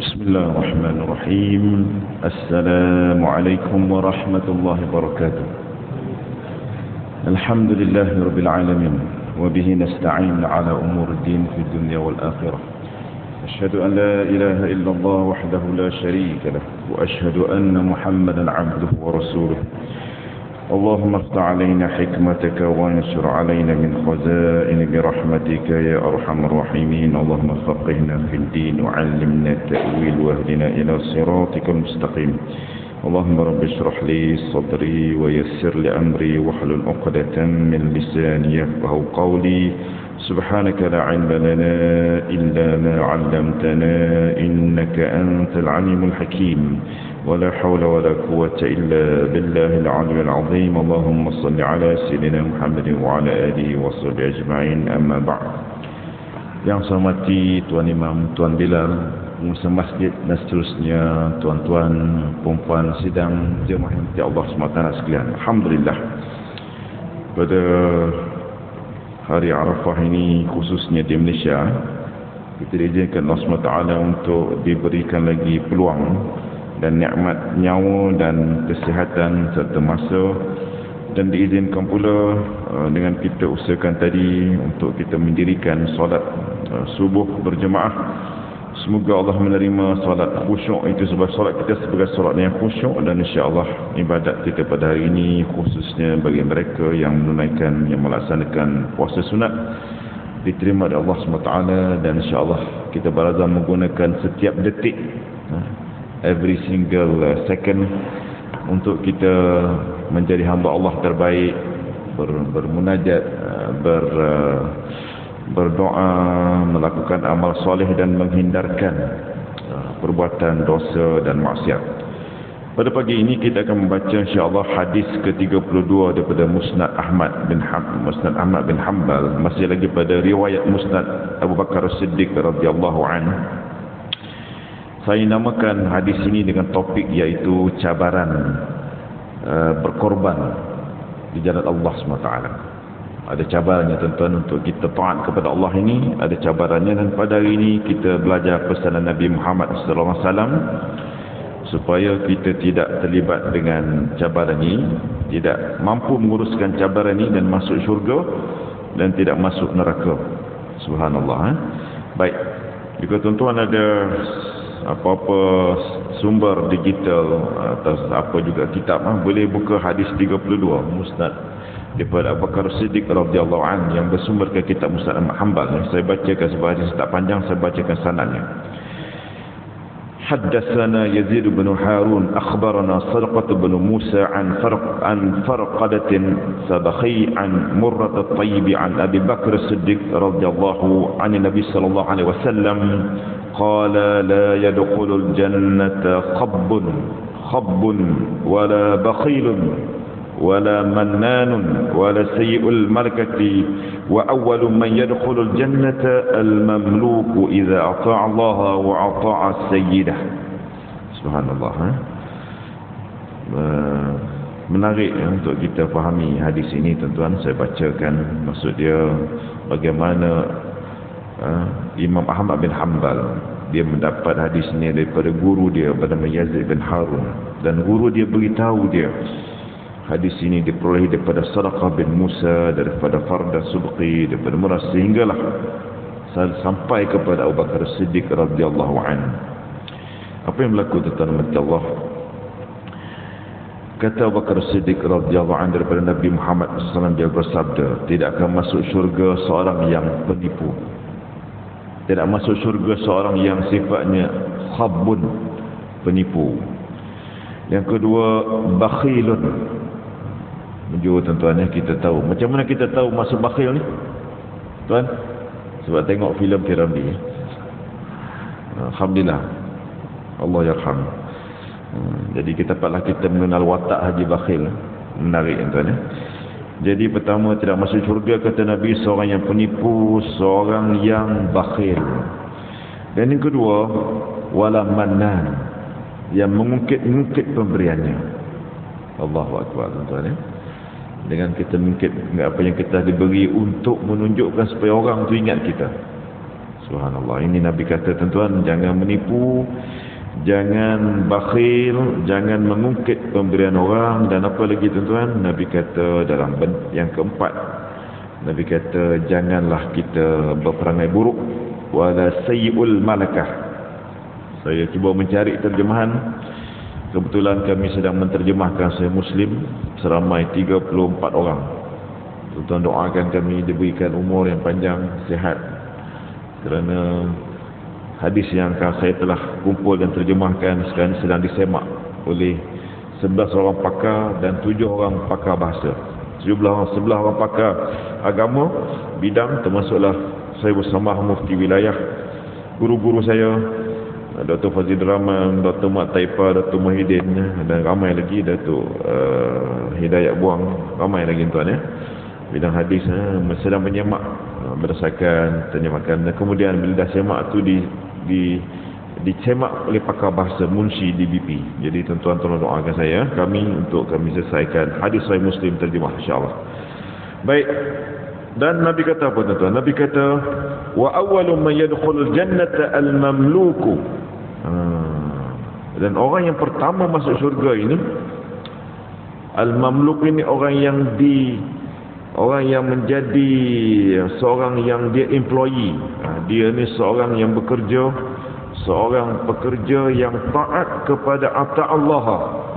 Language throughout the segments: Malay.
بسم الله الرحمن الرحيم. السلام عليكم ورحمة الله وبركاته. الحمد لله رب العالمين، وبه نستعين على أمور الدين في الدنيا والآخرة. أشهد أن لا إله إلا الله وحده لا شريك له، وأشهد أن محمدا عبده ورسوله. اللهم افتح علينا حكمتك وانشر علينا من خزائن برحمتك يا أرحم الراحمين. اللهم فقهنا في الدين وعلمنا التأويل واهدنا إلى صراطك المستقيم. اللهم رب اشرح لي صدري ويسر لي أمري واحلل عقدة من لساني يفقهوا قولي. سبحانك لا علم لنا إلا ما علمتنا إنك أنت العليم الحكيم. ولا حول ولا قوة إلا بالله العلي العظيم. اللهم صل على سيدنا محمد وعلى آله وصحبه أجمعين. أما بعد. Yang saya hormati Tuan Imam, Tuan Bilal, pengusaha masjid dan seterusnya, tuan-tuan, perempuan sidang, jemaah yang dirahmati Allah SWT sekalian. Alhamdulillah, pada hari Arafah ini, khususnya di Malaysia, kita diizinkan Allah SWT untuk diberikan lagi peluang dan nikmat nyawa dan kesihatan serta masa, dan diizinkan pula dengan kita usahakan tadi untuk kita mendirikan solat subuh berjemaah. Semoga Allah menerima solat khusyuk itu sebagai solat kita sebagai solat yang khusyuk, dan insya-Allah ibadat kita pada hari ini khususnya bagi mereka yang menunaikan, yang melaksanakan puasa sunat diterima oleh Allah SWT, dan insya-Allah kita berazam menggunakan setiap detik, every single second, untuk kita menjadi hamba Allah terbaik, bermunajat, berdoa, melakukan amal soleh dan menghindarkan perbuatan dosa dan maksiat. Pada pagi ini kita akan membaca insya-Allah hadis ke-32 daripada Musnad Ahmad bin Hanbal, masih lagi pada riwayat Musnad Abu Bakar As-Siddiq radhiyallahu anhu. Saya namakan hadis ini dengan topik iaitu cabaran berkorban di jalan Allah SWT. Ada cabarannya tuan-tuan untuk kita taat kepada Allah ini, ada cabarannya, dan pada hari ini kita belajar pesanan Nabi Muhammad SAW supaya kita tidak terlibat dengan cabaran ini, tidak mampu menguruskan cabaran ini dan masuk syurga dan tidak masuk neraka. Subhanallah. Baik, jika tuan-tuan ada apa-apa sumber digital atau apa juga kitab, boleh buka hadis 32 Musnad daripada Abu Bakar Siddiq radhiyallahu anhu yang bersumber ke kitab Musnad Ahmad Hanbal. Saya bacakan sebab hadis tak panjang, saya bacakan sanadnya. Haddatsana Yazid bin Harun akhbarana Sarqah bin Musa an Farqadah Sabakhi an Murrah at-Tayyib an Abi Bakr As-Siddiq radhiyallahu anhu Nabi sallallahu alaihi wasallam قال لا يدخل الجنة خب ولا بخيل ولا منان ولا سيء الملكة وأول من يدخل الجنة المملوك إذا أطاع الله وأطاع السيدة. Subhanallah. Menarik untuk kita fahami hadis ini tuan-tuan. Saya bacakan maksud dia bagaimana Imam Ahmad bin Hanbal dia mendapat hadis ini daripada guru dia bernama Yazid bin Harun, dan guru dia beritahu dia hadis ini diperoleh daripada Sarqah bin Musa, daripada Fardah Subqi, daripada Murrah, sehinggalah sampai kepada Abu Bakar Siddiq radhiyallahu anhu. Apa yang berlaku tuan-tuan Allah? Kata Abu Bakar Siddiq radhiyallahu anhu daripada Nabi Muhammad SAW, dia bersabda, tidak akan masuk syurga seorang yang penipu, tidak masuk syurga seorang yang sifatnya khabun, penipu. Yang kedua, bakhilun. Menjauh tuan-tuan, kita tahu. Macam mana kita tahu masuk bakhil ni? Tuan, sebab tengok filem Piramli. Alhamdulillah, Allah yarham. Jadi kita dapatlah kita mengenal watak Haji Bakhil. Menarik tuan-tuan. Jadi pertama, tidak masuk syurga kata Nabi seorang yang penipu, seorang yang bakhil. Dan yang kedua, wala mannan, yang mengungkit-ungkit pemberiannya. Allahu akbar tuan-tuan. Dengan kita mengungkit apa yang kita diberi untuk menunjukkan supaya orang tu ingat kita. Subhanallah. Ini Nabi kata tuan-tuan, jangan menipu, jangan bakhil, jangan mengungkit pemberian orang, dan apa lagi tuan-tuan? Nabi kata dalam yang keempat, Nabi kata janganlah kita berperangai buruk, wala sayyi'ul malakah. Saya cuba mencari terjemahan. Kebetulan kami sedang menterjemahkan Sahih Muslim seramai 34 orang. Tuan-tuan doakan kami diberikan umur yang panjang, sihat, kerana hadis yang saya telah kumpul dan terjemahkan sekarang sedang disemak oleh 11 orang pakar dan 7 orang pakar bahasa. 11 orang pakar agama bidang, termasuklah saya bersama mufti wilayah, guru-guru saya, Dr. Fazil Rahman, Dr. Mat Taifah, Dr. Muhyiddin, dan ramai lagi, Datuk Hidayat Buang, ramai lagi tuan ya. Bidang hadis sedang menyemak berdasarkan terjemahan, dan kemudian bila dah semak tu dicemak oleh pakar bahasa Munshi DBP. Jadi tuan-tuan tolong doakan saya, kami selesaikan hadis Sahih Muslim terjemah insya-Allah. Baik. Dan Nabi kata apa tuan-tuan? Nabi kata wa awwalu man yadkhulul jannata al-mamluku. Dan orang yang pertama masuk syurga ini, al-mamluk ini orang yang menjadi seorang yang dia employee. Dia ni seorang yang bekerja, seorang pekerja yang taat kepada Allah.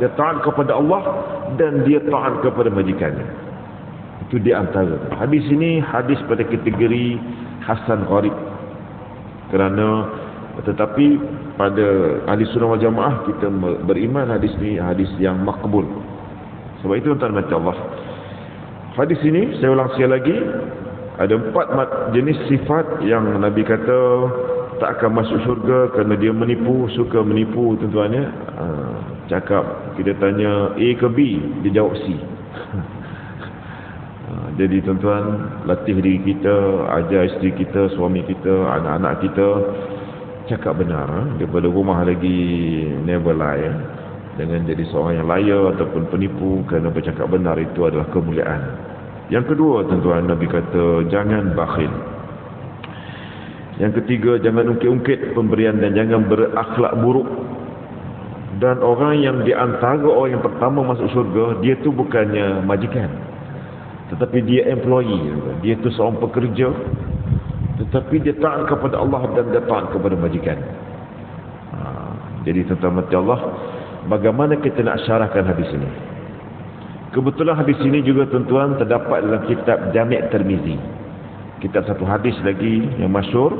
Dia taat kepada Allah dan dia taat kepada majikannya. Itu di antara. Hadis ini hadis pada kategori hasan gharib. Kerana tetapi pada ahli sunnah wal jamaah kita beriman hadis ni hadis yang makbul. Sebab itu tuan-tuan mati Allah. Hadis ini saya ulang sekali lagi, ada 4 jenis sifat yang Nabi kata tak akan masuk syurga kerana dia menipu, suka menipu tuan-tuan ya. Cakap kita tanya A ke B, dia jawab C. Jadi tuan-tuan, latih diri kita, ajar isteri kita, suami kita, anak-anak kita cakap benar daripada rumah lagi never lie dengan jadi seorang yang liar ataupun penipu, kerana bercakap benar itu adalah kemuliaan. Yang kedua tuan-tuan, Nabi kata jangan bakhil. Yang ketiga, jangan ungkit-ungkit pemberian dan jangan berakhlak buruk. Dan orang yang di antara orang yang pertama masuk syurga, dia tu bukannya majikan, tetapi dia employee. Dia tu seorang pekerja, tetapi dia taat kepada Allah dan dia taat kepada majikan. Jadi tuan-tuan mati Allah, bagaimana kita nak syarahkan hadis ini? Kebetulan hadis ini juga tuan-tuan terdapat dalam kitab Jami' Tirmizi, kitab satu hadis lagi yang masyhur.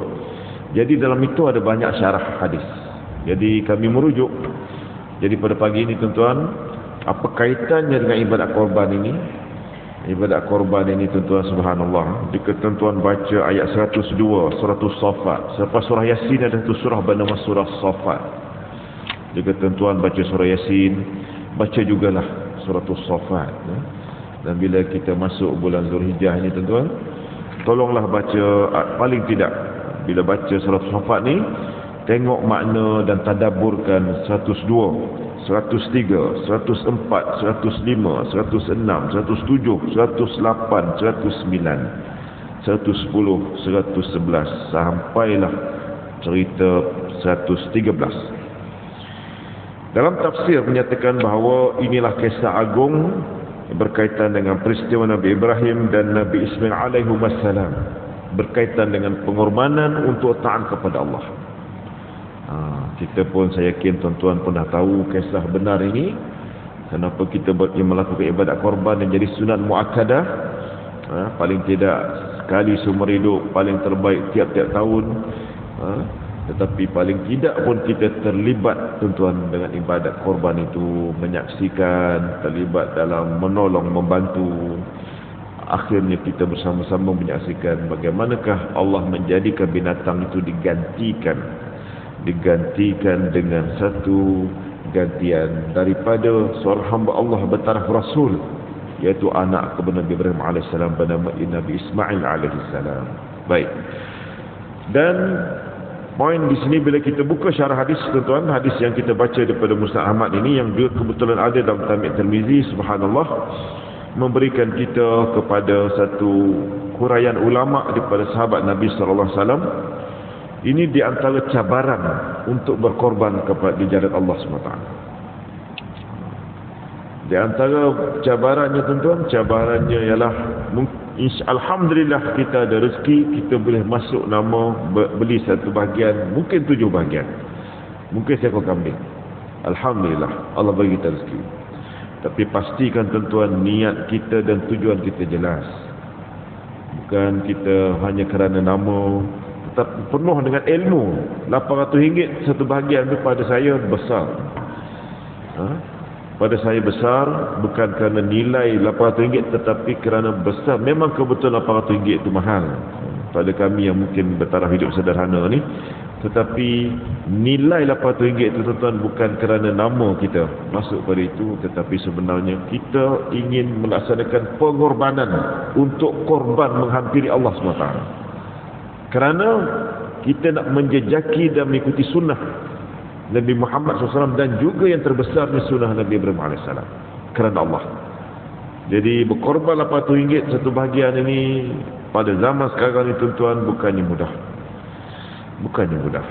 Jadi dalam itu ada banyak syarah hadis. Jadi kami merujuk. Jadi pada pagi ini tuan-tuan, apa kaitannya dengan ibadat korban ini? Ibadat korban ini tuan-tuan, subhanallah, jika tuan-tuan baca ayat 102 surah As-Saffat, selepas surah Yasin ada satu surah bernama surah As-Saffat. Jika tuan-tuan baca surah Yasin, baca jugalah surah As-Saffat. Dan bila kita masuk bulan Zulhijjah ini tuan-tuan, tolonglah baca, paling tidak bila baca surah As-Saffat ni, tengok makna dan tadabburkan 102, 103, 104, 105, 106, 107, 108, 109, 110, 111 sampailah cerita 113. Dalam tafsir menyatakan bahawa inilah kisah agung berkaitan dengan peristiwa Nabi Ibrahim dan Nabi Ismail alaihissalam, berkaitan dengan pengorbanan untuk taat kepada Allah. Kita pun, saya yakin tuan-tuan pernah tahu kisah benar ini. Kenapa kita melakukan ibadat korban yang jadi sunat muakkadah, paling tidak sekali seumur hidup, paling terbaik tiap-tiap tahun. Tetapi paling tidak pun kita terlibat tuan-tuan dengan ibadat korban itu, menyaksikan, terlibat dalam menolong, membantu. Akhirnya kita bersama-sama menyaksikan bagaimanakah Allah menjadikan binatang itu digantikan dengan satu gantian daripada seorang hamba Allah bertaraf Rasul, iaitu anak kepada Nabi Ibrahim AS bernama Nabi Ismail AS. Baik. Dan poin di sini bila kita buka syarah hadis tuan-tuan, hadis yang kita baca daripada Musnad Ahmad ini yang juga kebetulan ada dalam Jami' Tirmizi, subhanallah, memberikan kita kepada satu huraian ulama daripada sahabat Nabi sallallahu alaihi wasallam Ini di antara cabaran untuk berkorban kepada di jalan Allah SWT. Di antara cabarannya tuan-tuan, cabarannya ialah alhamdulillah kita ada rezeki, kita boleh masuk nama beli satu bahagian, mungkin 7 bahagian, mungkin seekor kambing. Alhamdulillah Allah bagi kita rezeki. Tapi pastikan tuan-tuan niat kita dan tujuan kita jelas. Bukan kita hanya kerana nama, tetapi penuh dengan ilmu. RM800 satu bahagian itu pada saya besar. Pada saya besar bukan kerana nilai RM800 tetapi kerana besar. Memang kebetulan RM800 itu mahal pada kami yang mungkin bertaraf hidup sederhana ni. Tetapi nilai RM800 itu tuan-tuan bukan kerana nama kita masuk pada itu, tetapi sebenarnya kita ingin melaksanakan pengorbanan untuk korban menghampiri Allah SWT. Kerana kita nak menjejaki dan mengikuti sunnah Nabi Muhammad SAW dan juga yang terbesarnya sunnah Nabi Ibrahim AS. Kerana Allah. Jadi berkorban RM800 satu bahagian ini pada zaman sekarang ini tuan-tuan bukannya mudah. Bukannya mudah.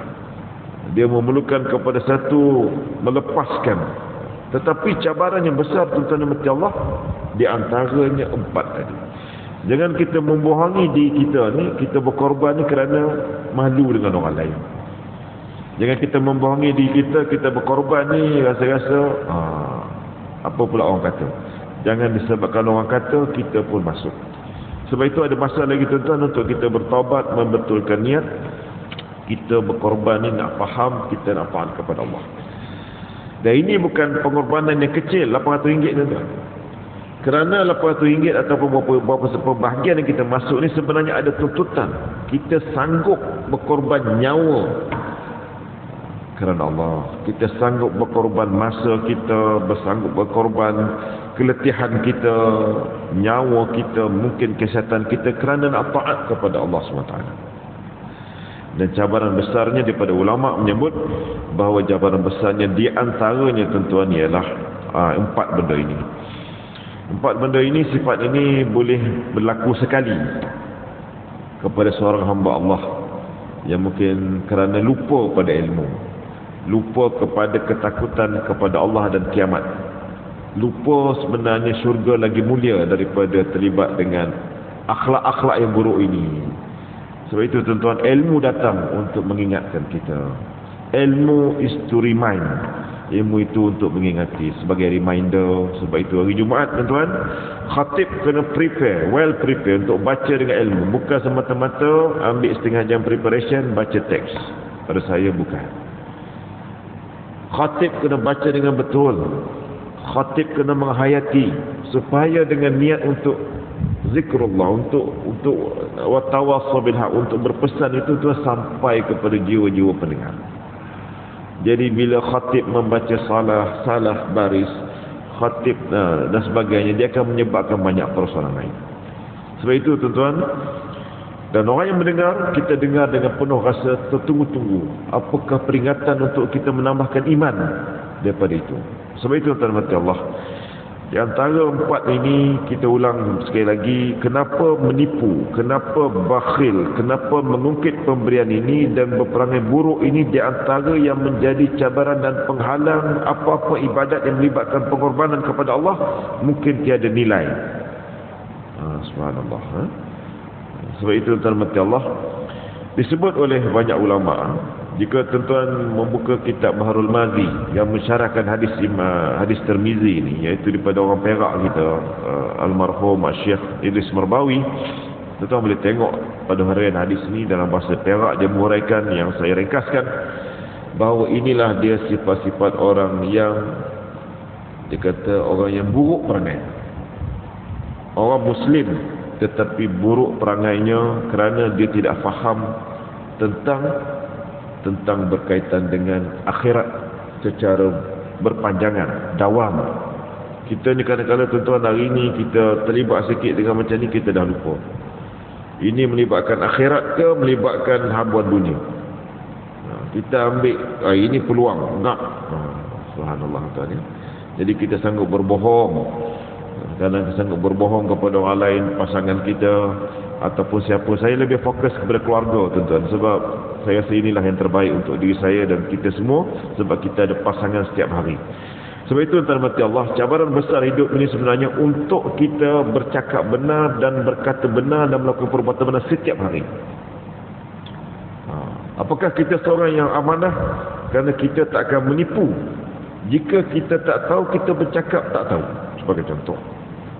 Dia memerlukan kepada satu melepaskan. Tetapi cabaran yang besar tuan-tuan dan Allah di antaranya 4 tadi. Jangan kita membohongi diri kita ni, kita berkorban ni kerana malu dengan orang lain. Jangan kita membohongi diri kita berkorban ni rasa-rasa apa pula orang kata. Jangan disebabkan orang kata kita pun masuk. Sebab itu ada masa lagi tuan-tuan untuk kita bertaubat, membetulkan niat. Kita berkorban ni nak faham, kita nak faham kepada Allah. Dan ini bukan pengorbanan yang kecil, RM800 tuan-tuan. Kerana RM800 ataupun beberapa bahagian yang kita masuk ni sebenarnya ada tuntutan. Kita sanggup berkorban nyawa kerana Allah. Kita sanggup berkorban masa kita, bersanggup berkorban keletihan kita, nyawa kita, mungkin kesihatan kita kerana nak taat kepada Allah SWT. Dan cabaran besarnya daripada ulama menyebut bahawa cabaran besarnya di antaranya tuan-tuan ialah 4 benda ini. 4 benda ini, sifat ini boleh berlaku sekali kepada seorang hamba Allah yang mungkin kerana lupa pada ilmu, lupa kepada ketakutan kepada Allah dan kiamat, lupa sebenarnya syurga lagi mulia daripada terlibat dengan akhlak-akhlak yang buruk ini. Sebab itu tuan-tuan, ilmu datang untuk mengingatkan kita. Ilmu is to remind. Ilmu itu untuk mengingati sebagai reminder. Sebab itu hari Jumaat tuan-tuan, khatib kena prepare, well prepare untuk baca dengan ilmu. Bukan semata-mata ambil setengah jam preparation baca teks. Pada saya bukan. Khatib kena baca dengan betul. Khatib kena menghayati supaya dengan niat untuk zikrullah, untuk watawassaw bil haq, untuk berpesan itu tu sampai kepada jiwa-jiwa pendengar. Jadi bila khatib membaca salah baris, khatib dan sebagainya, dia akan menyebabkan banyak persoalan lain. Sebab itu tuan-tuan, dan orang yang mendengar, kita dengar dengan penuh rasa tertunggu-tunggu. Apakah peringatan untuk kita menambahkan iman daripada itu. Sebab itu tuan-tuan Allah, di antara 4 ini kita ulang sekali lagi, kenapa menipu, kenapa bakhil, kenapa mengungkit pemberian ini dan berperangai buruk ini di antara yang menjadi cabaran dan penghalang apa-apa ibadat yang melibatkan pengorbanan kepada Allah mungkin tiada nilai. Subhanallah. Sebab itu tuan-tuan Allah, disebut oleh banyak ulama, jika tuan-tuan membuka kitab Baharul Mazi yang mensyarahkan hadis Tirmizi ini, iaitu daripada orang Perak kita, almarhum Syekh Idris Marbawi, tuan-tuan boleh tengok pada harian hadis ini dalam bahasa Perak. Dia menguraikan yang saya ringkaskan, bahawa inilah dia sifat-sifat orang yang, dia kata orang yang buruk perangai, orang Muslim tetapi buruk perangainya kerana dia tidak faham tentang berkaitan dengan akhirat secara berpanjangan, dawam. Kita ni kadang-kadang tuan-tuan hari ni kita terlibat sikit dengan macam ni, kita dah lupa. Ini melibatkan akhirat ke melibatkan habuan dunia. Kita ambil ini peluang nak. Subhanallah tuan ya. Jadi kita sanggup berbohong. Kadang kita sanggup berbohong kepada orang lain, pasangan kita ataupun siapa. Saya lebih fokus kepada keluarga tuan-tuan, sebab saya rasa inilah yang terbaik untuk diri saya dan kita semua, sebab kita ada pasangan setiap hari. Sebab itu tuan mati Allah, cabaran besar hidup ini sebenarnya untuk kita bercakap benar dan berkata benar dan melakukan perbuatan benar setiap hari. Apakah kita seorang yang amanah? Kerana kita tak akan menipu. Jika kita tak tahu, kita bercakap tak tahu. Sebagai contoh,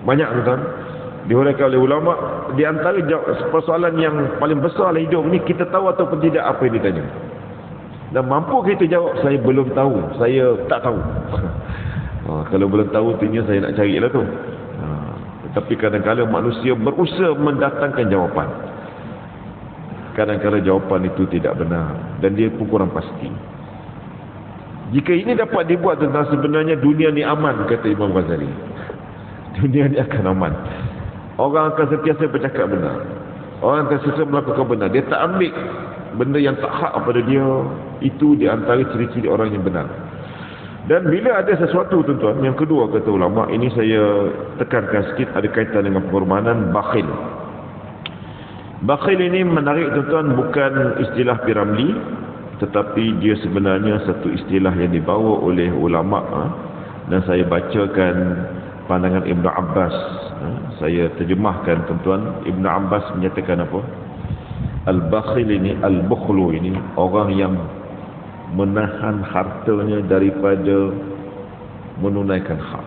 banyak tuan dihuraikan oleh ulama, di antara persoalan yang paling besar dalam hidup ni, kita tahu ataupun tidak apa yang ditanya. Dan mampu kita jawab, saya belum tahu, saya tak tahu. Kalau belum tahu, artinya saya nak carilah tu. Tetapi kadang-kadang manusia berusaha mendatangkan jawapan. Kadang-kadang jawapan itu tidak benar dan dia pun kurang pasti. Jika ini dapat dibuat tentang sebenarnya dunia ni aman, kata Imam Ghazali. Dunia ni akan aman. Orang akan sentiasa bercakap benar. Orang akan sentiasa melakukan benar. Dia tak ambil benda yang tak hak pada dia. Itu di antara ciri-ciri orang yang benar. Dan bila ada sesuatu tuan-tuan, yang kedua kata ulama, ini saya tekankan sikit, ada kaitan dengan pengorbanan, bakhil. Bakhil ini menarik tuan-tuan, bukan istilah Piramli, tetapi dia sebenarnya satu istilah yang dibawa oleh ulama. Dan saya bacakan pandangan Ibn Abbas. Saya terjemahkan tuan-tuan. Ibn Abbas menyatakan apa? Al-bakhil ini, al-bukhlu ini, orang yang menahan hartanya daripada menunaikan hak.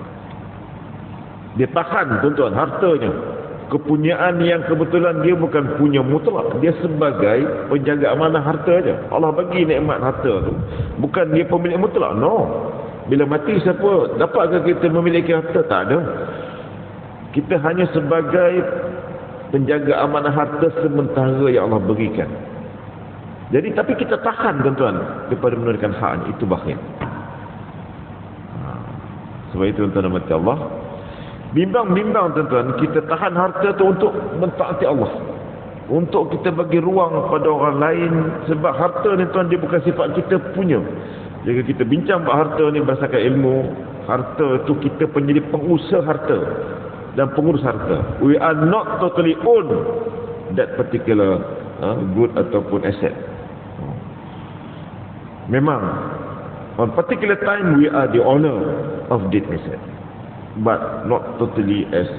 Dia tahan tuan-tuan hartanya. Kepunyaan yang kebetulan dia bukan punya mutlak, dia sebagai penjaga amanah harta aja. Allah bagi nikmat harta tu, bukan dia pemilik mutlak. No. Bila mati siapa dapatkah kita memiliki harta? Tak ada. Kita hanya sebagai penjaga amanah harta sementara yang Allah berikan. Jadi tapi kita tahan tuan-tuan daripada menunaikan hak, itu bakhil. Sebab itu tuan-tuan mati Allah, bimbang-bimbang tuan-tuan, kita tahan harta tu untuk mentaati Allah, untuk kita bagi ruang pada orang lain. Sebab harta ni tuan, dia bukan sifat kita punya. Jika kita bincang bahawa harta ni berdasarkan ilmu, harta tu kita menjadi pengusaha harta dan pengurus harta. We are not totally own that particular good ataupun asset. Memang on particular time we are the owner of that asset, but not totally as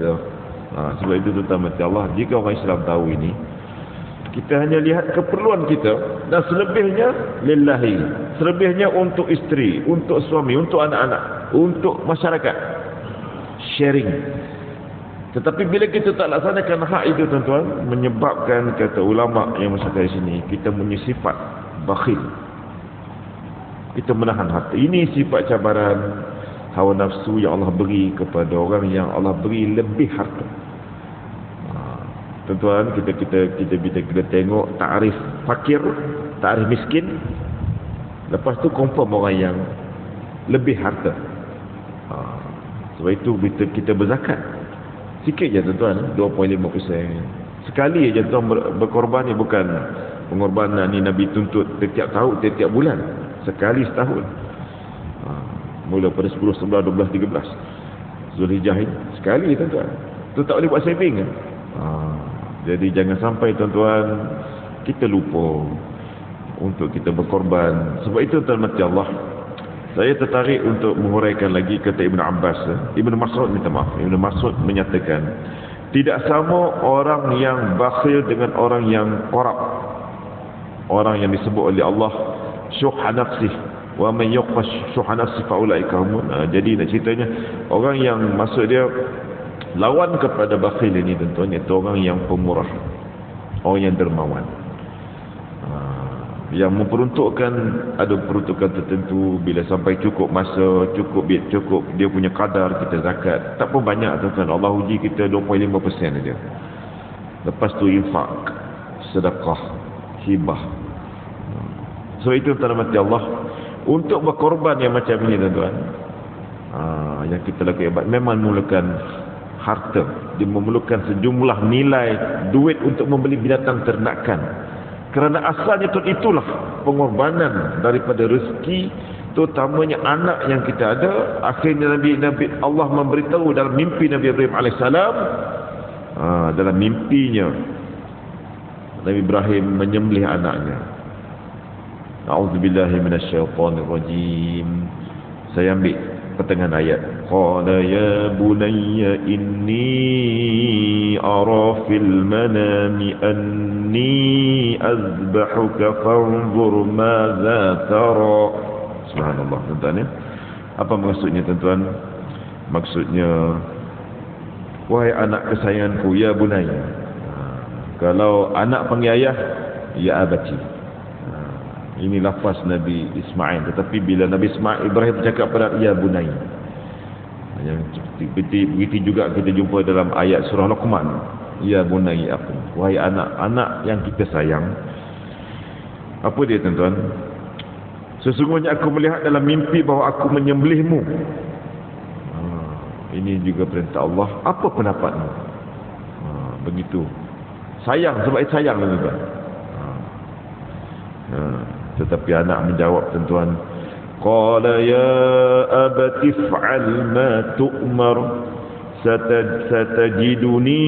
sebab itu tuan-tuan mati Allah, jika orang Islam tahu ini, kita hanya lihat keperluan kita, dan selebihnya lillahi, selebihnya untuk isteri, untuk suami, untuk anak-anak, untuk masyarakat, sharing. Tetapi bila kita tak laksanakan hak itu tuan-tuan, menyebabkan, kata ulama yang masyarakat di sini, kita punya sifat bakhil. Kita menahan harta. Ini sifat cabaran hawa nafsu yang Allah beri kepada orang yang Allah beri lebih harta. Tuan-tuan, kita tengok takrif fakir, takrif miskin, lepas tu confirm orang yang lebih harta. Sebab itu kita berzakat sikit je tuan-tuan, 2.5%. Sekali je tuan berkorban ni, bukan pengorbanan ni Nabi tuntut setiap tahun, setiap bulan. Sekali setahun. Mula pada 10, 11, 12, 13 Zulhijjah ini sekali tuan-tuan. Tu tak boleh buat saving kan? Jadi jangan sampai tuan-tuan kita lupa untuk kita berkorban. Sebab itu tuan mati Allah, saya tertarik untuk menghuraikan lagi kata Ibn Abbas. Ibn Mas'ud minta maaf. Ibn Mas'ud menyatakan, tidak sama orang yang bakhil dengan orang yang korup. Orang yang disebut oleh Allah syuhha nafsih, wa man yuqash syuhha nafsih fa ulaika humun. Jadi nak ceritanya, orang yang maksud dia lawan kepada bakhil ini tuan-tuan, iaitu orang yang pemurah, orang yang dermawan, yang memperuntukkan, ada peruntukan tertentu. Bila sampai cukup masa, cukup dia punya kadar, kita zakat. Tak pun banyak tuan-tuan, Allah uji kita 2.5% saja. Lepas tu infak, sedekah, hibah. So itu tuan mati Allah, untuk berkorban yang macam ini tuan-tuan, yang kita lakukan memang memerlukan harta. Dia memerlukan sejumlah nilai duit untuk membeli binatang ternakan. Kerana asalnya itulah pengorbanan daripada rezeki, terutamanya anak yang kita ada. Akhirnya Nabi Allah memberitahu dalam mimpi Nabi Ibrahim alaihissalam, dalam mimpinya Nabi Ibrahim menyembelih anaknya. A'udzubillahi minasyaitonirrajim. Saya ambil pertengahan ayat. Qala ya bunayya inni ara fil manami anni azbahuka fanzur madza tara. Subhanallah, tuan-tuan ya. Apa maksudnya, tuan-tuan? Maksudnya, wahai anak kesayanganku, ya bunayya. Kalau anak panggil ayah, ya abati. Ini lafaz Nabi Ismail. Tetapi bila Nabi Ibrahim bercakap pada ya bunayya, yang begitu juga kita jumpa dalam ayat surah Luqman, ya bunayya aku, wahai anak-anak yang kita sayang. Apa dia, tuan-tuan? Sesungguhnya aku melihat dalam mimpi bahawa aku menyembelihmu. Ini juga perintah Allah. Apa pendapatmu? Begitu. Sayang, sebab sayang juga. Tetapi anak menjawab, tuan-tuan, qala ya abati fa'al ma tu'mar satajiduni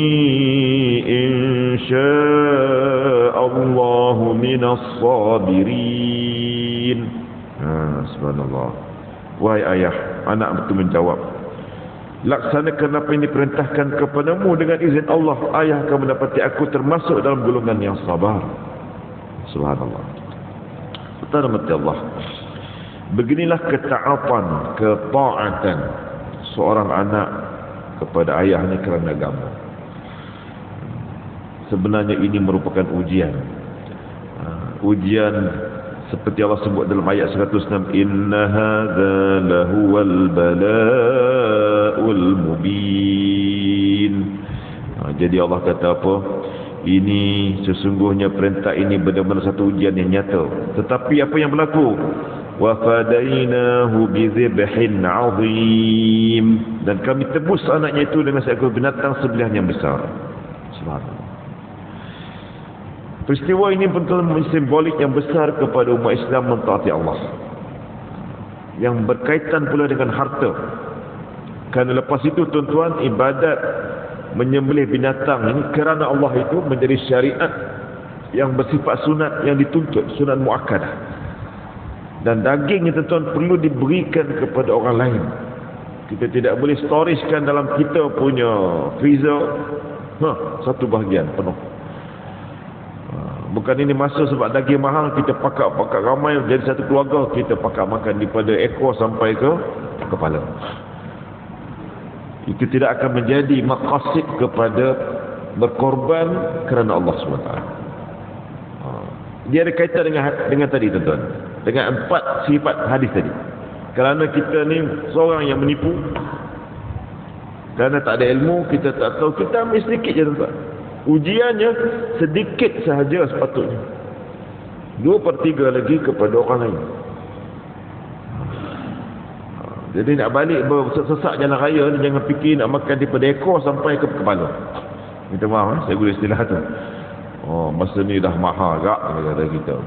insya'allahu minas sabirin. Subhanallah. Wahai ayah, anak betul menjawab, laksanakan apa yang diperintahkan kepadamu, dengan izin Allah ayah akan mendapati aku termasuk dalam golongan yang sabar. Subhanallah. Rahmati Allah. Beginilah ketaatan, ketaatan seorang anak kepada ayahnya kerana agama. Sebenarnya ini merupakan ujian. Ujian seperti Allah sebut dalam ayat 106, inna hadza lahuwal bala'ul mubin. Jadi Allah kata apa? Ini sesungguhnya perintah ini benar-benar satu ujian yang nyata. Tetapi apa yang berlaku? Wa fadainahu bizibhin 'azim. Dan kami tebus anaknya itu dengan seekor binatang sembelihan yang besar. Subhanallah. Peristiwa ini betul simbolik yang besar kepada umat Islam mentaati Allah, yang berkaitan pula dengan harta. Kerana lepas itu, tuan-tuan, ibadat menyembelih binatang ini kerana Allah itu menjadi syariat yang bersifat sunat, yang dituntut, sunat muakkadah. Dan dagingnya, tuan-tuan, perlu diberikan kepada orang lain. Kita tidak boleh storagekan dalam kita punya freezer satu bahagian penuh. Bukan ini masa sebab daging mahal kita pakak ramai jadi satu keluarga, kita pakak makan daripada ekor sampai ke kepala. Itu tidak akan menjadi maqasid kepada berkorban kerana Allah SWT. Dia ada kaitan dengan tadi, tuan-tuan, dengan 4 sifat hadis tadi. Kerana kita ni seorang yang menipu, kerana tak ada ilmu, kita tak tahu, kita ambil sedikit je, tuan-tuan. Ujiannya sedikit sahaja sepatutnya. 2/3 lagi kepada orang lain. Jadi nak balik bersesak jalan raya ni, jangan fikir nak makan daripada ekor sampai ke kepala. Minta maaf, saya guna istilah tu. Masa ni dah mahal gak, kata kita.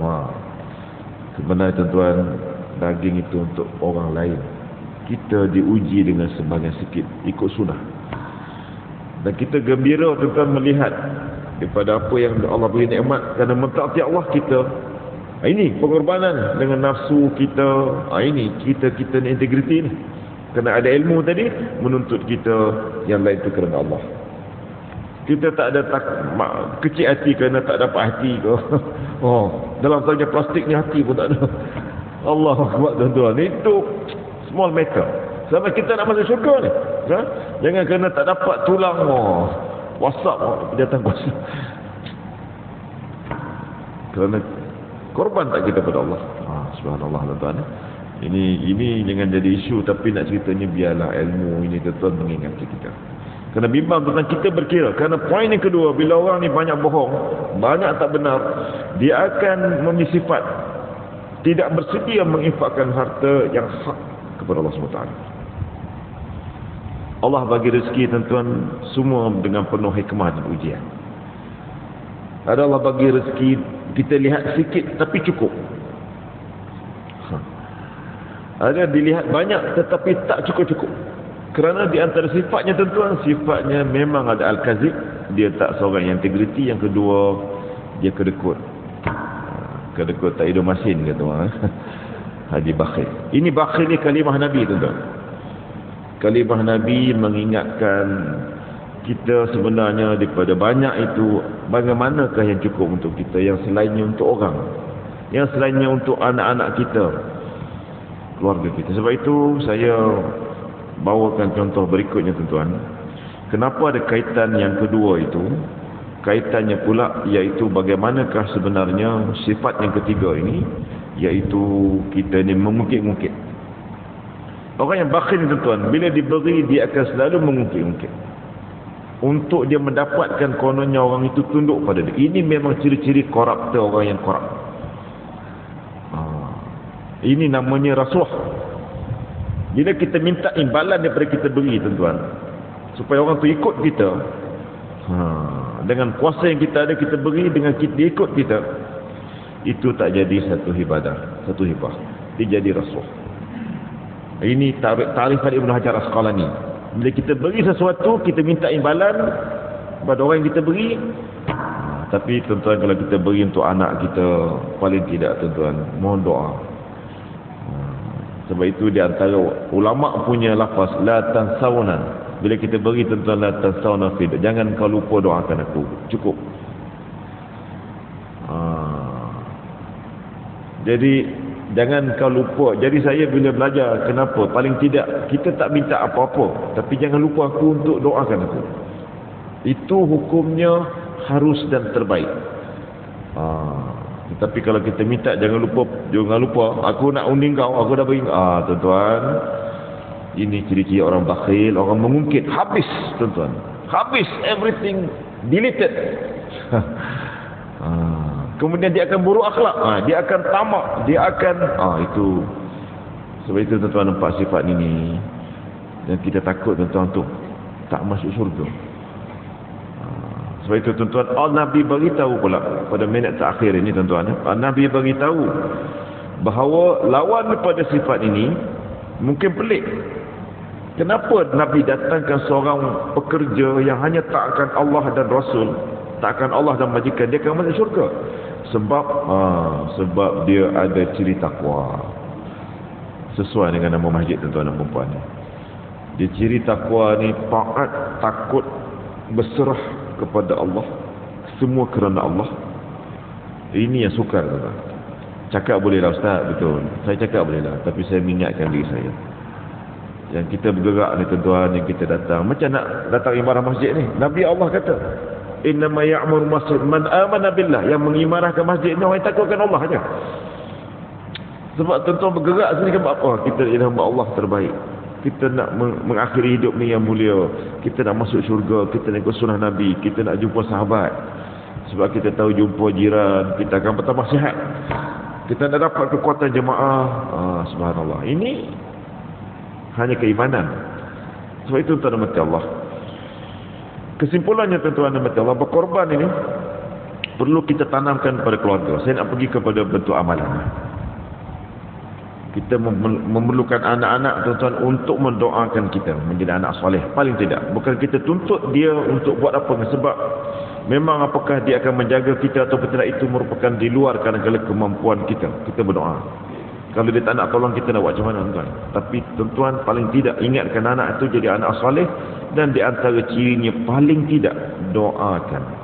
Sebenarnya, tuan-tuan, daging itu untuk orang lain. Kita diuji dengan sebahagian sikit ikut sunnah. Dan kita gembira, tuan-tuan, melihat daripada apa yang Allah beri nikmat kerana mentaati Allah kita. Ini pengorbanan dengan nafsu kita. Ini kita ni integriti ni. Kerana ada ilmu tadi, menuntut kita yang lain itu kerana Allah. Kita tak ada kecil hati kerana tak dapat hati ke. Dalam saja plastik ni hati pun tak ada. Allah Akbar, tuan-tuan. Itu small matter. Sampai kita nak masuk syurga ni. Jangan kerana tak dapat tulang. WhatsApp datang kuasa. Kerana korban tak kita pada Allah. Subhanallah, tuan-tuan. Ini jangan jadi isu, tapi nak ceritanya biarlah ilmu ini, tuan-tuan, mengingati kita. Kerana bimbang, tuan-tuan, kita berkira. Kerana poin yang kedua, bila orang ni banyak bohong, banyak tak benar, dia akan memiliki sifat tidak bersedia menginfakkan harta yang hak kepada Allah SWT. Allah bagi rezeki, tuan-tuan, semua dengan penuh hikmah dan ujian. Ada Allah bagi rezeki, kita lihat sikit tapi cukup. Ada dilihat banyak tetapi tak cukup-cukup. Kerana di antara sifatnya, tuan-tuan, sifatnya memang ada al-kazib. Dia tak seorang yang integriti. Yang kedua, dia kedekut. kedekut tak hidup masin kata orang. Haji bakhil. Ini bakhil ni kalimah Nabi tuan-tuan. Kalimah Nabi mengingatkan kita sebenarnya daripada banyak itu, bagaimanakah yang cukup untuk kita, yang selainnya untuk orang, yang selainnya untuk anak-anak kita, keluarga kita. Sebab itu saya bawakan contoh berikutnya tuan-tuan. Kenapa ada kaitan yang kedua itu? Kaitannya pula iaitu bagaimanakah sebenarnya sifat yang ketiga ini, iaitu kita ni mengungkit-ungkit. Orang yang bakhil ni tuan-tuan, bila diberi dia akan selalu mengungkit-ungkit untuk dia mendapatkan kononnya orang itu tunduk pada dia. Ini memang ciri-ciri koruptor, orang yang korup. Ini namanya rasuah. Bila kita minta imbalan daripada kita beri tuan-tuan, supaya orang tu ikut kita, dengan kuasa yang kita ada kita beri, dengan kita ikut kita, itu tak jadi satu ibadah, satu hibah. Dia jadi rasuah. Ini tarikh Ibn Hajar Asqalani. Bila kita beri sesuatu, kita minta imbalan pada orang yang kita beri. Tapi tuan-tuan, kalau kita beri untuk anak kita, paling tidak tuan-tuan, mohon doa. Sebab itu di antara ulama punya lafaz, la tansawna. Bila kita beri tuan-tuan, la tansawna fid, jangan kau lupa doakan aku. Cukup. Jadi jangan kau lupa. Jadi saya bila belajar, kenapa? Paling tidak kita tak minta apa-apa, tapi jangan lupa aku untuk doakan aku. Itu hukumnya harus dan terbaik. Tetapi kalau kita minta jangan lupa aku nak undi kau, aku dah beri. Tuan-tuan, ini ciri-ciri orang bakhil, orang mengungkit. Habis tuan-tuan, habis, everything deleted. Kemudian dia akan buruk akhlak, dia akan tamak, dia akan itu. Sebab itu tuan-tuan nampak sifat ini, dan kita takut tuan-tuan tu tak masuk syurga. Sebab itu tuan-tuan, Nabi beritahu pula pada minit terakhir ini tuan-tuan, Nabi beritahu bahawa lawan daripada sifat ini mungkin pelik. Kenapa Nabi datangkan seorang pekerja yang hanya taatkan Allah dan Rasul, taatkan Allah dan majikan, dia akan masuk syurga? Sebab dia ada ciri takwa. Sesuai dengan nama masjid tuan-tuan dan puan-puan. Dia ciri takwa ni taat, takut, berserah kepada Allah, semua kerana Allah. Ini yang sukar tuan-tuan. Cakap bolehlah ustaz, betul. Saya cakap bolehlah, tapi saya mengingatkan diri saya. Yang kita bergerak ni tuan-tuan, yang kita datang, macam nak datang imarah masjid ni. Nabi Allah kata, innama ya'muru masjid man amana billah. Yang mengimarahkan masjid ni orang yang takutkan Allah saja. Sebab tuan-tuan bergerak sini kan apa? Kita ialah hamba Allah terbaik. Kita nak mengakhiri hidup ni yang mulia. Kita nak masuk syurga, kita nak ikut sunnah Nabi, kita nak jumpa sahabat. Sebab kita tahu jumpa jiran, kita akan bertambah sihat. Kita nak dapat kekuatan jemaah. Subhanallah. Ini hanya keimanan. Sebab itu tuan-tuan mati Allah. Kesimpulannya tuan-tuan dan Allah, berkorban ini perlu kita tanamkan pada keluarga. Saya nak pergi kepada bentuk amalan. Kita memerlukan anak-anak tuan-tuan untuk mendoakan kita menjadi anak soleh. Paling tidak, bukan kita tuntut dia untuk buat apa, sebab memang apakah dia akan menjaga kita atau tidak, itu merupakan di luar kadang-kadang kemampuan kita. Kita berdoa. Kalau dia tak nak tolong, kita nak buat macam mana tuan? Tapi tuan-tuan, paling tidak ingatkan anak itu jadi anak soleh, dan di antara cirinya paling tidak doakan.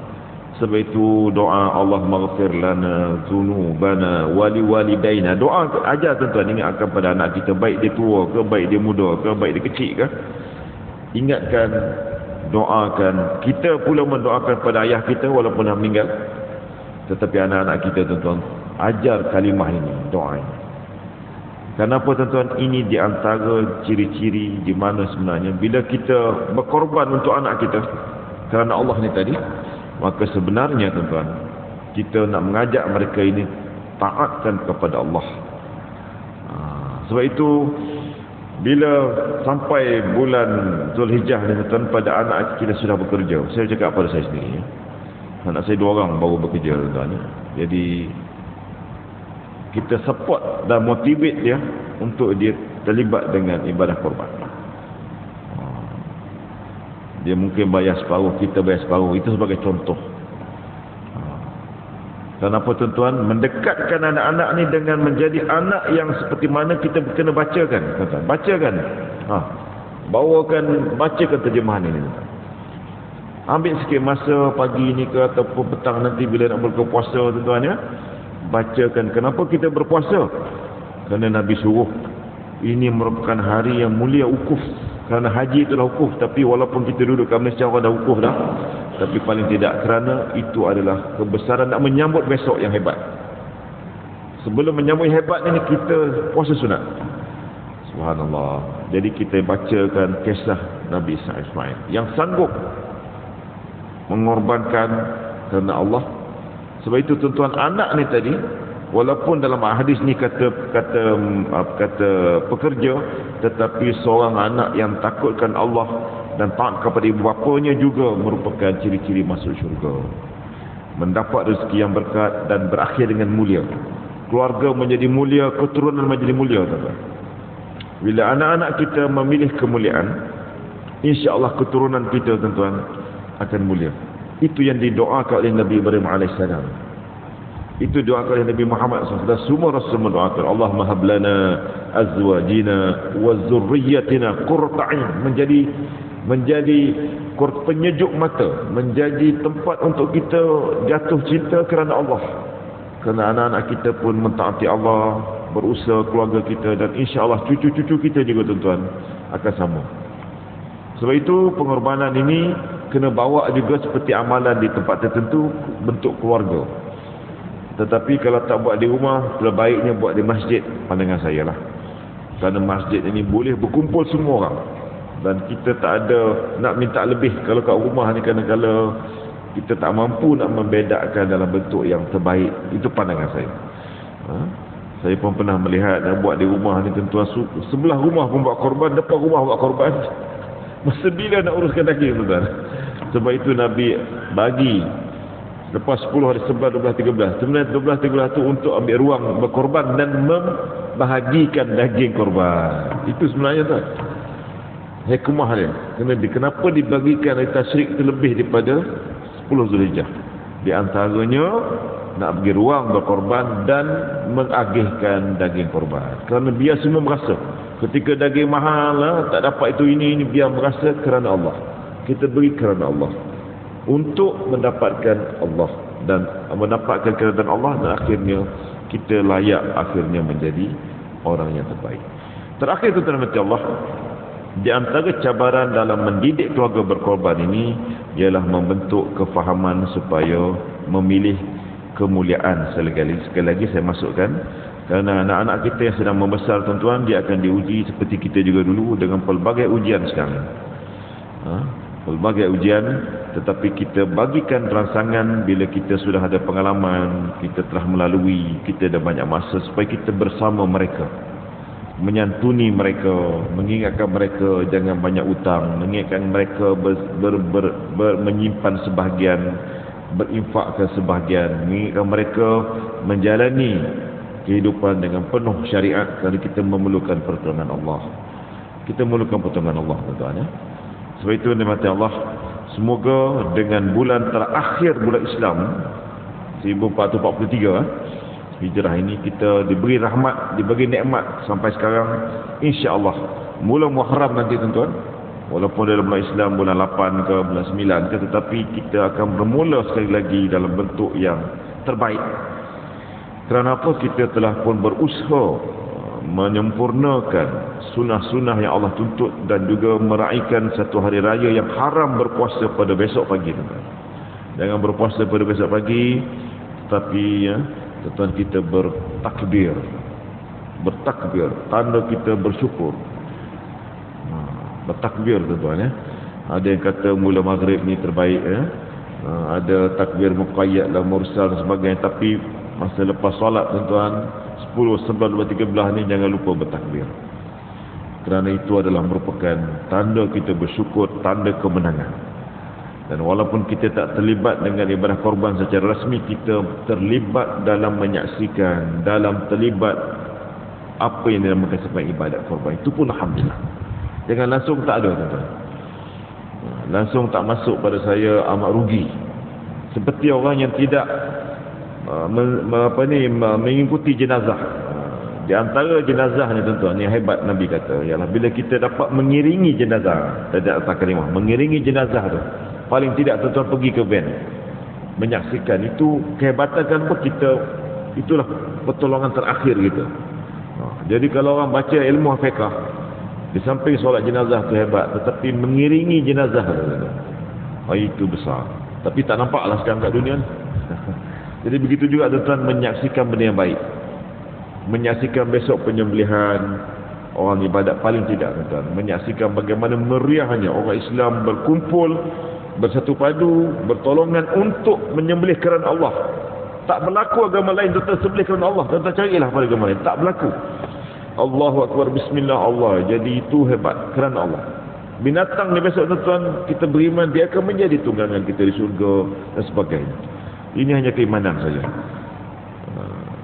Sebab itu doa Allah maghfir lana dzunubana wali walidaina. Doa ajar tuan-tuan, ingatkan pada anak kita, baik dia tua ke, baik dia muda ke, baik dia kecil ke. Ingatkan, doakan. Kita pula mendoakan pada ayah kita walaupun dah meninggal. Tetapi anak-anak kita tuan-tuan, ajar kalimah ini, doa ini. Kenapa tuan-tuan? Ini di antara ciri-ciri di mana sebenarnya bila kita berkorban untuk anak kita kerana Allah ni tadi, maka sebenarnya tuan-tuan, kita nak mengajak mereka ini taatkan kepada Allah. Sebab itu bila sampai bulan Zulhijjah ni tuan, pada anak kita sudah bekerja. Saya cakap pada saya sendiri, anak saya 2 orang baru bekerja tuan. Jadi kita support dan motivate dia untuk dia terlibat dengan ibadah korban. Dia mungkin bayar separuh, kita bayar separuh. Itu sebagai contoh. Kenapa tuan-tuan? Mendekatkan anak-anak ni dengan menjadi anak yang seperti mana kita kena bacakan, tuan-tuan. Bacakan. Bacakan terjemahan ini, tuan-tuan. Ambil sikit masa pagi ni ke ataupun petang nanti bila nak berbuka puasa, tuan-tuan ya. Bacakan. Kenapa kita berpuasa? Kerana Nabi suruh. Ini merupakan hari yang mulia, wukuf. Kerana haji itulah wukuf. Tapi walaupun kita duduk kat Malaysia orang dah wukuf dah, tapi paling tidak kerana itu adalah kebesaran nak menyambut besok yang hebat. Sebelum menyambut yang hebat ini kita puasa sunat. Subhanallah. Jadi kita bacakan kisah Nabi Ismail yang sanggup mengorbankan kerana Allah. Sebab itu tuan-tuan, anak ni tadi, walaupun dalam hadis ni kata pekerja, tetapi seorang anak yang takutkan Allah dan taat kepada ibu bapanya juga merupakan ciri-ciri masuk syurga. Mendapat rezeki yang berkat dan berakhir dengan mulia. Keluarga menjadi mulia, keturunan menjadi mulia, tuan-tuan. Bila anak-anak kita memilih kemuliaan, insya-Allah keturunan kita, tuan-tuan, akan mulia. Itu yang didoakan oleh Nabi Ibrahim AS. Itu doakan oleh Nabi Muhammad SAW. Semua Rasul mendoakan, Allahumma hab lana azwajina wa zurriyyatina qurrata a'yun, menjadi penyejuk mata, menjadi tempat untuk kita jatuh cinta kerana Allah. Kerana anak-anak kita pun mentaati Allah, berusaha keluarga kita, dan insya-Allah cucu-cucu kita juga, tuan-tuan, akan sama. Sebab itu pengorbanan ini kena bawa juga seperti amalan di tempat tertentu, bentuk keluarga. Tetapi kalau tak buat di rumah, terbaiknya buat di masjid, pandangan saya lah. Kerana masjid ini boleh berkumpul semua orang. Dan kita tak ada nak minta lebih. Kalau kat rumah ni kadang-kadang kita tak mampu nak membedakan dalam bentuk yang terbaik. Itu pandangan saya. Saya pun pernah melihat dan buat di rumah ni, tentu sebelah rumah pun buat korban, depan rumah buat korban. Masa bila nak uruskan daging, tuan-tuan? Sebab itu Nabi bagi lepas 10 hari 11, 12, 13. Sebenarnya 12, 13 tu untuk ambil ruang berkorban dan membahagikan daging korban. Itu sebenarnya, tuan. Hikmah dia. Kenapa dibagikan hari tasyrik itu lebih daripada 10 Zulhijjah? Di antaranya nak bagi ruang berkorban dan mengagihkan daging korban. Kerana biar semua merasa ketika daging mahal tak dapat itu ini biar merasa kerana Allah. Kita beri kerana Allah, untuk mendapatkan Allah dan mendapatkan keridaan Allah, dan akhirnya kita layak akhirnya menjadi orang yang terbaik. Terakhir, tuan-tuan Allah, di antara cabaran dalam mendidik keluarga berkorban ini ialah membentuk kefahaman supaya memilih kemuliaan. Sekali lagi saya masukkan, kerana anak-anak kita yang sedang membesar, tuan-tuan, dia akan diuji seperti kita juga dulu dengan pelbagai ujian sekarang. Pelbagai ujian, tetapi kita bagikan rangsangan bila kita sudah ada pengalaman, kita telah melalui, kita ada banyak masa supaya kita bersama mereka, menyantuni mereka, mengingatkan mereka jangan banyak utang, mengingatkan mereka menyimpan sebahagian, berinfakkan sebahagian, mengingatkan mereka menjalani kehidupan dengan penuh syariat, kerana kita memerlukan pertolongan Allah. Kita memerlukan pertolongan Allah, tuan-tuan ya. Sebab itu nikmat Allah, semoga dengan bulan terakhir bulan Islam 1443 Hijrah ini, kita diberi rahmat, diberi nikmat sampai sekarang. InsyaAllah mula Muharram nanti, tuan-tuan, walaupun dalam bulan Islam bulan 8 ke bulan 9 ke, tetapi kita akan bermula sekali lagi dalam bentuk yang terbaik. Kerana apa? Kita telah pun berusaha menyempurnakan sunnah-sunnah yang Allah tuntut, dan juga meraihkan satu hari raya yang haram berpuasa pada besok pagi, tuan-tuan. Jangan berpuasa pada besok pagi, tetapi ya, tuan-tuan, kita bertakbir, tanda kita bersyukur. Bertakbir, tuan-tuan ya. Ada yang kata mula maghrib ni terbaik ya. Ada takbir muqayyad dan mursal dan sebagainya, tapi masa lepas solat, tuan-tuan, 10, 11, 12, 13 ni jangan lupa bertakbir. Kerana itu adalah merupakan tanda kita bersyukur, tanda kemenangan. Dan walaupun kita tak terlibat dengan ibadah korban secara rasmi, kita terlibat dalam menyaksikan, dalam terlibat apa yang dinamakan sebagai ibadat korban. Itu pun alhamdulillah. Jangan langsung tak ada, tuan-tuan. Langsung tak masuk pada saya, amat rugi. Seperti orang yang tidak mengikuti jenazah. Di antara jenazah ni tuan-tuan yang hebat Nabi kata ialah bila kita dapat mengiringi jenazah, tidak atas kalimah, mengiringi jenazah tu, paling tidak tuan-tuan pergi ke van menyaksikan, itu kehebatan kenapa kita, itulah pertolongan terakhir kita. Jadi kalau orang baca ilmu fiqh, di samping solat jenazah tu hebat, tetapi mengiringi jenazah tu, itu besar. Tapi tak nampaklah sekarang kat dunia ni. Jadi begitu juga tuan-tuan menyaksikan benda yang baik, menyaksikan besok penyembelihan orang ibadat, paling tidak tuan-tuan menyaksikan bagaimana meriahnya orang Islam berkumpul, bersatu padu, bertolongan untuk menyembelih kerana Allah. Tak berlaku agama lain tuan-tuan sembelih kerana Allah. Tuan-tuan carilah pada agama lain, tak berlaku. Allahu Akbar, Bismillah, Allah. Jadi itu hebat, kerana Allah. Binatang ni besok tuan-tuan kita beriman, dia akan menjadi tunggangan kita di surga dan sebagainya. Ini hanya keimanan saja.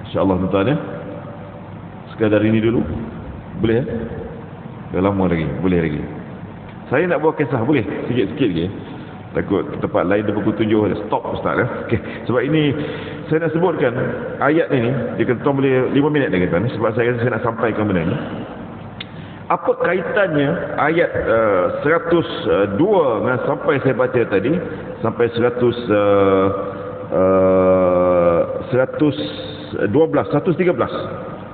InsyaAllah tuan-tuan ya. Sekadar ini dulu. Boleh ya? Dah lama lagi, boleh lagi. Saya nak buat kisah, boleh? Sikit-sikit lagi. Takut tempat lain dia pukul 7 stop ustaz ya. Okey, sebab ini saya nak sebutkan ayat ni, dia kata tuan boleh 5 minit lagi tuan, sebab saya nak sampaikan benda ni. Apa kaitannya ayat 102 dengan sampai saya baca tadi sampai 113,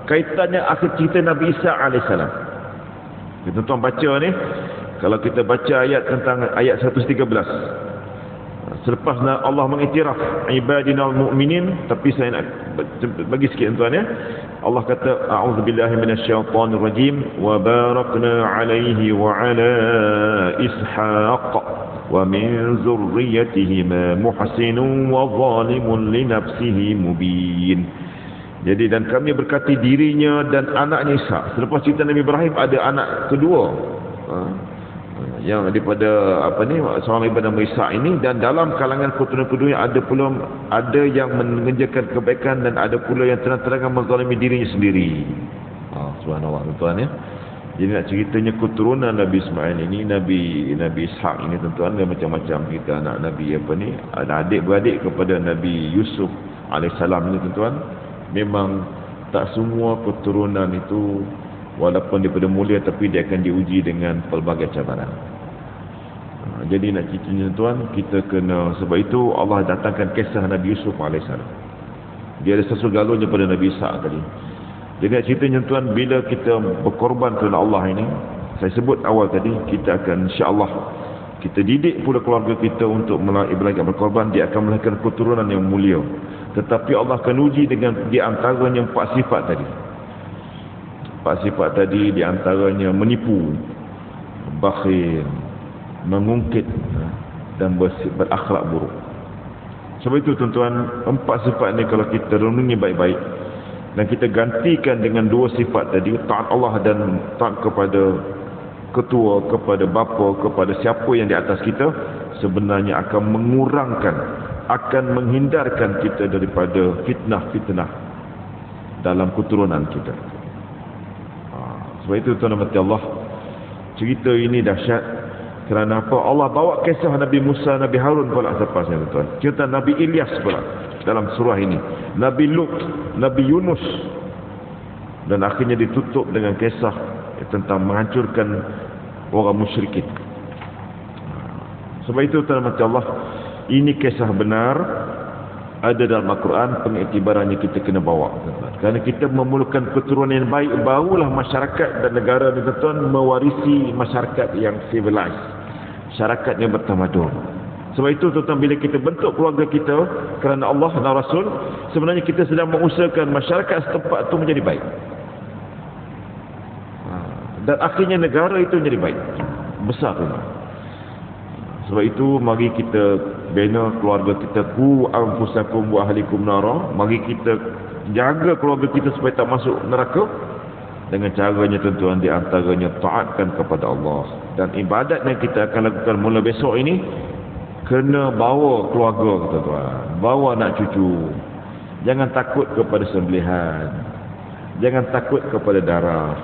kaitannya akhir cerita Nabi Isa alaihissalam. Kita tuan baca ni, kalau kita baca ayat tentang ayat 113, selepas Allah mengiktiraf ibadinal mu'minin, tapi saya nak bagi sikit tuan ya. Allah kata a'udzubillahi minasyaitonir rajim wa barakna alaihi wa ala ishaq wa min zurriyyatihima muhsinun wa zalimun li nafsihi mubin. Jadi dan kami berkati dirinya dan anaknya Ishak. Selepas cerita Nabi Ibrahim ada anak kedua, yang daripada seorang ibadah nama Ishak ini, dan dalam kalangan keturunan-keturunan ada yang mengerjakan kebaikan dan ada pula yang terang-terangan menzalimi dirinya sendiri. Subhanallah tuan-tuan ya. Jadi nak ceritanya keturunan Nabi Ismail ini, Nabi Ishak ini tuan-tuan, dia macam-macam kita anak Nabi ada adik-beradik kepada Nabi Yusuf alaihissalam ini tuan-tuan. Memang tak semua keturunan itu walaupun daripada mulia, tapi dia akan diuji dengan pelbagai cabaran. Jadi nak ceritanya tuan, kita kena, sebab itu Allah datangkan kisah Nabi Yusuf AS. Dia ada sesuatu galonnya pada Nabi Isa tadi. Jadi nak ceritanya tuan, bila kita berkorban kerana Allah ini, saya sebut awal tadi, kita akan insya-Allah kita didik pula keluarga kita untuk belajar berkorban, dia akan melahirkan keturunan yang mulia. Tetapi Allah akan uji dengan di antaranya 4 sifat tadi. 4 sifat tadi di antaranya menipu, bakhil, mengungkit dan berakhlak buruk. Sebab itu tuan-tuan, 4 sifat ni kalau kita renungi baik-baik dan kita gantikan dengan 2 sifat tadi, taat Allah dan taat kepada ketua, kepada bapa, kepada siapa yang di atas kita, sebenarnya akan mengurangkan, akan menghindarkan kita daripada fitnah-fitnah dalam keturunan kita. Sebab itu tuan-tuan Allah, cerita ini dahsyat. Kerana apa? Allah bawa kisah Nabi Musa, Nabi Harun pula sepasnya tuan. Cerita Nabi Ilyas pula dalam surah ini, Nabi Lut, Nabi Yunus, dan akhirnya ditutup dengan kisah tentang menghancurkan orang musyrikin. Sebab itu tuan-tuan Allah, ini kisah benar, ada dalam Al-Quran, pengiktibarannya kita kena bawa tuan-tuan. Kerana kita memerlukan keturunan yang baik, barulah masyarakat dan negara ni tuan-tuan mewarisi masyarakat yang civilized, masyarakat yang bertamadun. Sebab itu tuan-tuan, bila kita bentuk keluarga kita kerana Allah dan Rasul, sebenarnya kita sedang mengusahakan masyarakat setempat itu menjadi baik, dan akhirnya negara itu menjadi baik, besar tuan-tuan. Sebab itu mari kita bina keluarga kita, ku anfusakum wa ahlikum nara. Mari kita jaga keluarga kita supaya tak masuk neraka dengan caranya tuan-tuan, di antaranya taatkan kepada Allah. Dan ibadat yang kita akan lakukan mula besok ini, kena bawa keluarga tuan-tuan, bawa anak cucu. Jangan takut kepada sembelihan, jangan takut kepada darah,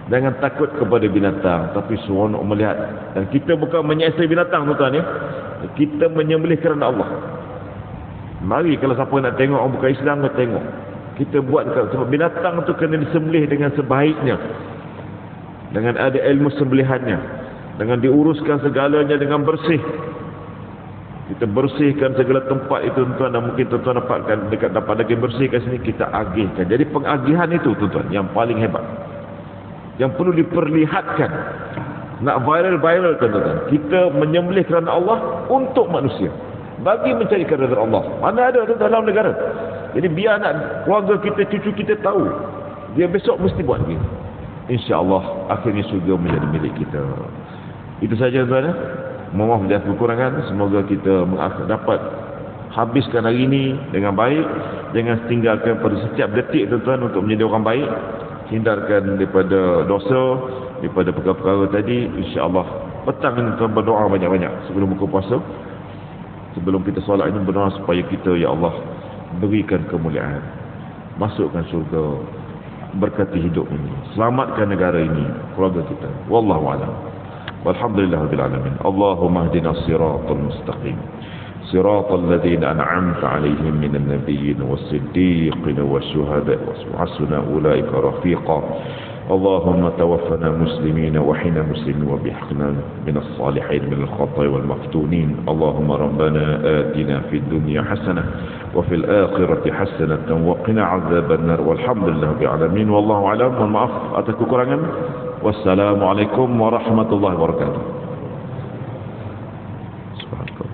jangan takut kepada binatang, tapi seronok melihat. Dan kita bukan menyiasat binatang tuan-tuan ya, kita menyembelih kerana Allah. Mari kalau siapa nak tengok orang bukan Islam, kita tengok. Kita buat, sebab binatang tu kena disembelih dengan sebaiknya, dengan ada ilmu sembelihannya, dengan diuruskan segalanya dengan bersih. Kita bersihkan segala tempat itu, tuan-tuan, dan mungkin tuan-tuan dapatkan dekat dapat lagi bersihkan sini, kita agihkan. Jadi pengagihan itu, tuan-tuan, yang paling hebat, yang perlu diperlihatkan. Nak viral, tuan-tuan, kita menyembelih kerana Allah untuk manusia, bagi mencari keridhaan Allah. Mana ada dalam negara. Jadi biar anak keluarga kita, cucu kita tahu, dia besok mesti buat begini. InsyaAllah akhirnya syurga menjadi milik kita. Itu saja, tuan-tuan. Mohon maaf jika kekurangan. Semoga kita dapat habiskan hari ini dengan baik. Jangan tinggalkan pada setiap detik, tuan-tuan, untuk menjadi orang baik. Hindarkan daripada dosa, daripada perkara-perkara tadi. InsyaAllah petang ini tuan berdoa banyak-banyak sebelum buka puasa. Sebelum kita solat ini berdoa supaya kita, ya Allah, berikan kemuliaan, masukkan syurga, berkati hidup ini, selamatkan negara ini, keluarga kita. Wallahu a'lam. Walhamdulillahirabbil alamin. Allahumma ihdina siratal mustaqim, siratal ladzina an'amta 'alaihim minan nabiyyin was-siddiqin wasyuhada'i wa hasuna ulaika rafiqa. اللهم توفنا مسلمين وحنا مسلمين وبحقنا من الصالحين من الخطايا والمفتونين. اللهم ربنا آتنا في الدنيا حسنة وفي الآخرة حسنة وقنا عذاب النار. والحمد لله رب العالمين. والله أعلم. والمعاف أتاكم كرانgan. والسلام عليكم ورحمة الله وبركاته. سبحانك اللهم.